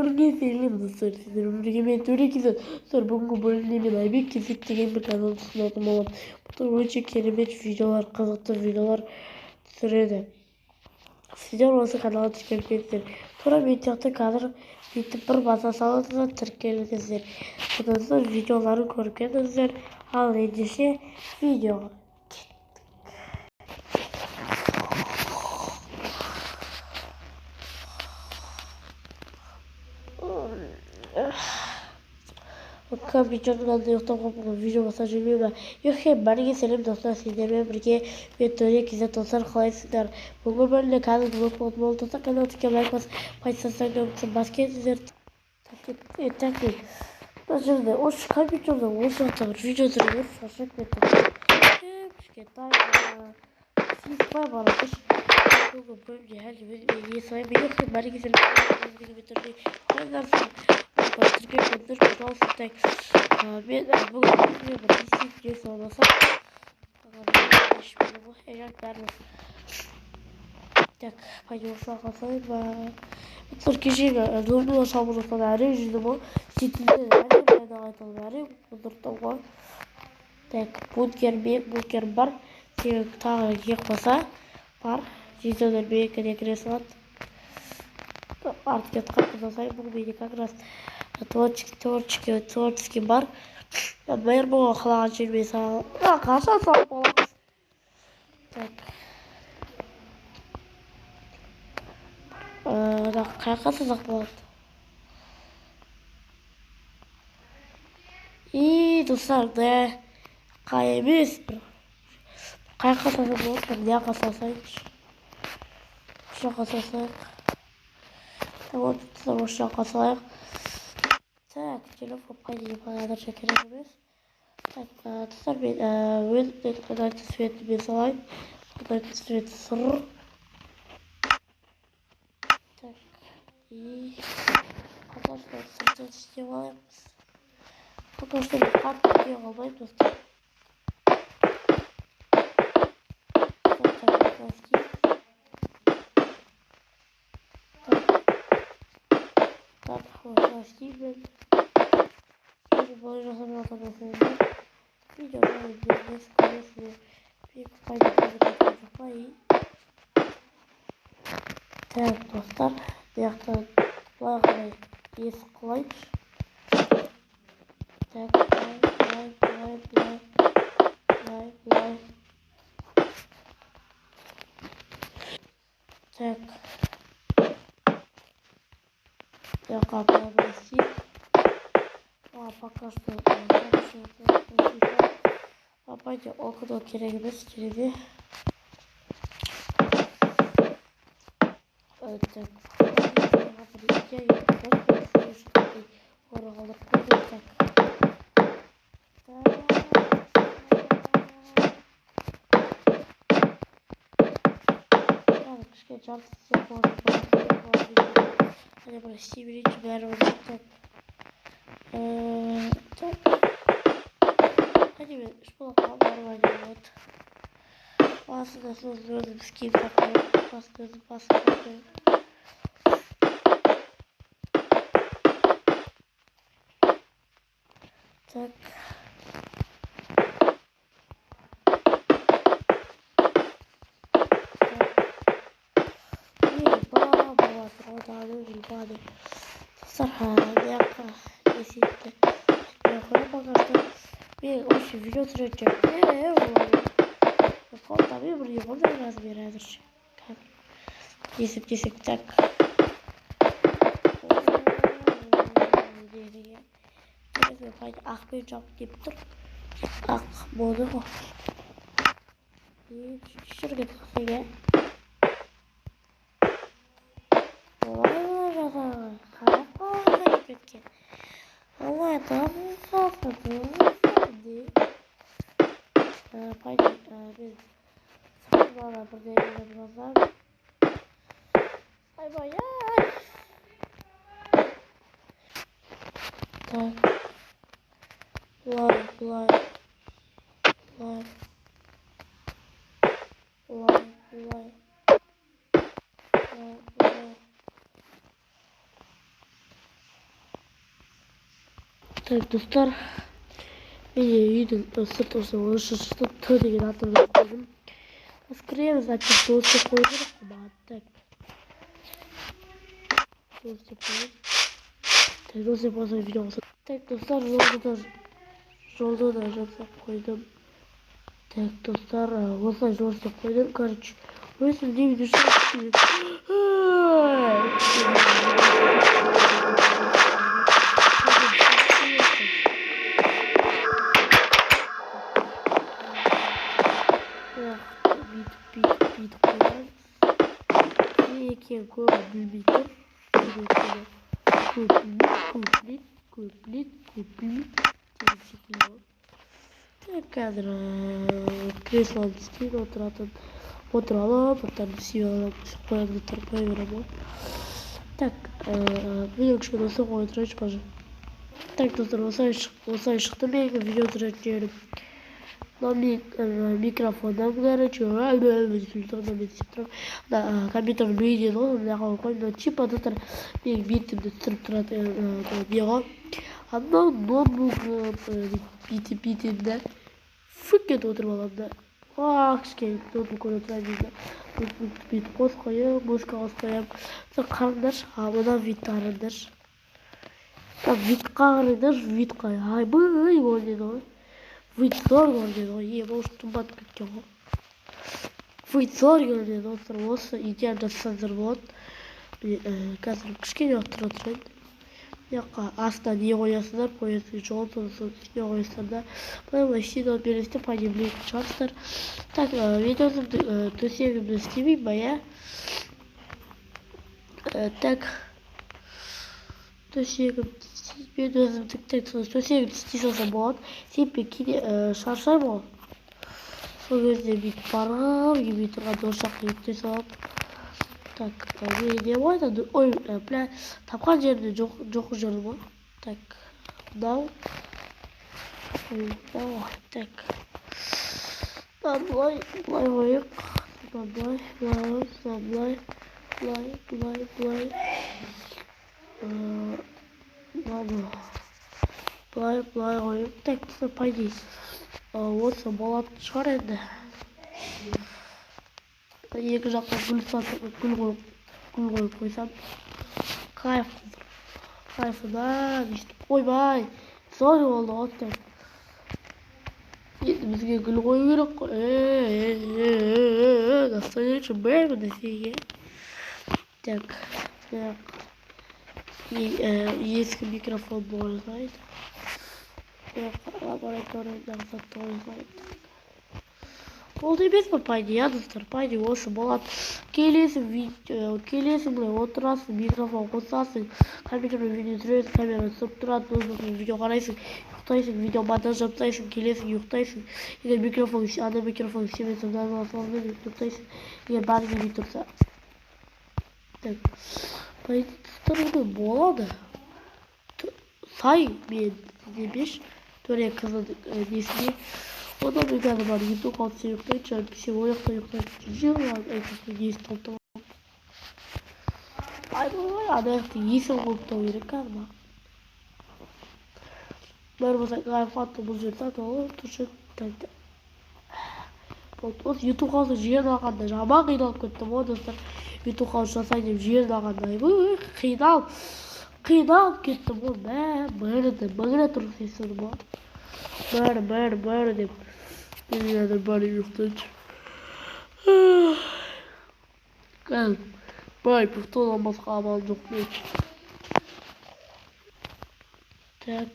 Сәлем достар, сіздер өміргемен төрекізі достар. Бүгінгі бөлімде мен Айбек Кезек деген бір канал ұсынатын боламын. Бұл өте керемет видеолар, қызықты видеолар түсіреді. Сіздер осы каналға тіркелмеңіздер. Тура мен сияқты қазір бүйтіп бір баса салыңыз да тіркеліңіздер. Содан видеоларын көріп кетіңіздер. Ал ендеше видеоға. Компьютердің алдында ұйықтауға болған видео басып жүрмеймін. Бәріңе сәлем достар, сендермен бірге мен Төрек Изет достар, қалайсыңдар? Бүгінгі бөлімде қазір блог болды достар, канал тіркеліп лайк басып, пайдасыздан көмектесіп бас кетіңіздер. Так, мына жерде осы компьютердің осы жақтағы видео түсіріп шаршап кеттім. Кішкентай сыйыспай барады. Бүгінгі бөлімде әлі мен есімайым. Бәріңе сәлем тіркеліңіздер, пожалуйста. Так, мен бүгін бір десекте соғыласам. Так, пойдем шағасайым. Бұтыр кешегі нөлміла шабыр жатқан әрі жүзді бұл. Сетілді әрі байдағы айтылды әрі бұдырттауға. Так, бункер бар. Сен тағы ек баса бар. Жетеуден бейкіне кіре салады. Артық қапы жасайым. Бұл мені как раз творческий бар. Бәйір болған қалаған жермен салып. Қаша салып боламыз. Так. Қайқа сызақ болады. Достар, қай емес. Қайқа сызақ болады. Неға салсайыншы. Шақа салсайық. Вот, шақа салайық. Так, телефон қайдеге бағадарша керек емес. Так, достар, мен өтті светті мен салайын. Өтті светті сұрыр. Так, қазір сұртын істеп алайымыз. Пока что мен қатты істеп алмайым, достар. Стивен. Более жасамай отырмын. Видео несколько если Так, достар, бұяқтан былай қарай есіп қылайыншы. Так, былай. Так. Бұяққа былай істейік. Пока что пойдем окно керек емес кереге. Так, кішкене жарты істеп Hadi burası birinci merhaba. Так. Hadi ben şu bakalım var вот. Басында сөзім скин тақпай, басында. Так. Сарха, яка, есетті. Яқыра бағашты. Мен вообще видео түсіретін. Қолтабы бір еғылдай размер әзірше. Десіп, так. Мен қайды ақпен жауып деп тұр. Ақ болды ғой. Шүргет қысыға. Олай жасағы. Қарап қалған кеткен. Олай табын қалды. Пойдем, мен сақырмала бірдеймені бұразам. Ай-бай-ай! Так. Бұлай. Так достар, мен үйдің сырт осыны шыршытып т деген атын қойдым. Скорее запись досы қойдым. Так. Досы қойдым. Так досы болса видео болса. Так достар жолды да жасап қойдым. Так достар осылай жолды қойдым. Короче, өзім не видео бит қоямыз. Екен көбі білмей тұр. Көплет. Деген секілді. Так, қазір креслоны істейін отыралып, аттарын қоя беремін. Так, видео кішкене осылай қоя тұрайыншы, пожалуйста. Так, достар, осылай шықты менің видео түсіретін микрофондам, короче, компьютердің видео ғой, мына қойып, типа достар, менің бетімді түсіріп тұрады неға. Анау ноутбук бетімді фүк етіп отырып аламын да. Кішкене ноутбук ойнап тұрайын дейді. Ноутбук бетін қосып қоямын, музыка қосып қоямын. Қараңдаршы, мына витті қараңдаршы. Витқа қараңдаршы, витқа. Айбай көрінеді ғой. Вид зор көрінеді ғой, может тұмбат кеткен ғой. Вид зор көрінеді достар, осы идеально жасасаңыздар болады. Қазір кішкене отыра тұрайын. Яққа астына не қоясыңдар, жолын не қоясыңдар да. Бұлай істейді ол бересте пәне білетін шығарсыздар. Так, мен өзімді төсегімді істемеймін ба, я? Так, мен өзім төсегімді істей салсам болады. Себебі кейде шаршаймын ғой. Сол кезде бүйтіп барып, емей тұрған ошаққа еттей салам. Так, мен не болады? Ой, бля, тапқан жерінде жоқ жүрмін ғой. Так, мынау. Так. Былай қойып. Былай қойып. Так, пойди. Осы болатын шығар енді. Екі жаққа гүл қойып қойсам. Кайфынан өйстіп қоймай. Зор болды оттен. Енді бізге гүл қою керек қой. Настоящий бәрі десеге. Так. Ескі микрофон болғайды. Лабораториядағы затты қойғайды. Ол емес па пайда, я достар, пайда осы болады. Келесің бұлай отырасың, микрофон қосасың, компьютермен видео түсіресің, камера түсіріп тұрады, ноутбукпен видео қарайсың, ұйықтайсың, видео монтаж жасайсың, келесің, ұйықтайсың. Егер микрофон істемесің, ұйықтайсың, егер бәрі келмей тұрса. Так, пайда достар болады. Сай мен демеш, төре қызын несіне. Одан мен қазір бар ютуб қалып сен ұйықтайыншы, әйтпесе ояқта жиырған әйтпесе есі толтырып. Аяқты есін қойыптау керек қазір бар. Бәрі болса айфатты бұл жерді сатып алып тұршы. Осы ютуб қалысы жерін алғанда жаман қиналып кеттім ғой достар. Ютуб қалысы жасайын деп жерін алғанда қиналып кеттім ғой. Бәрі тұрып сесірім ғой. Бәрі деп. Мен қазір бәрі ұйықтайыншы. Қазір ұйықтаудан басқа амалым жоқ. Так.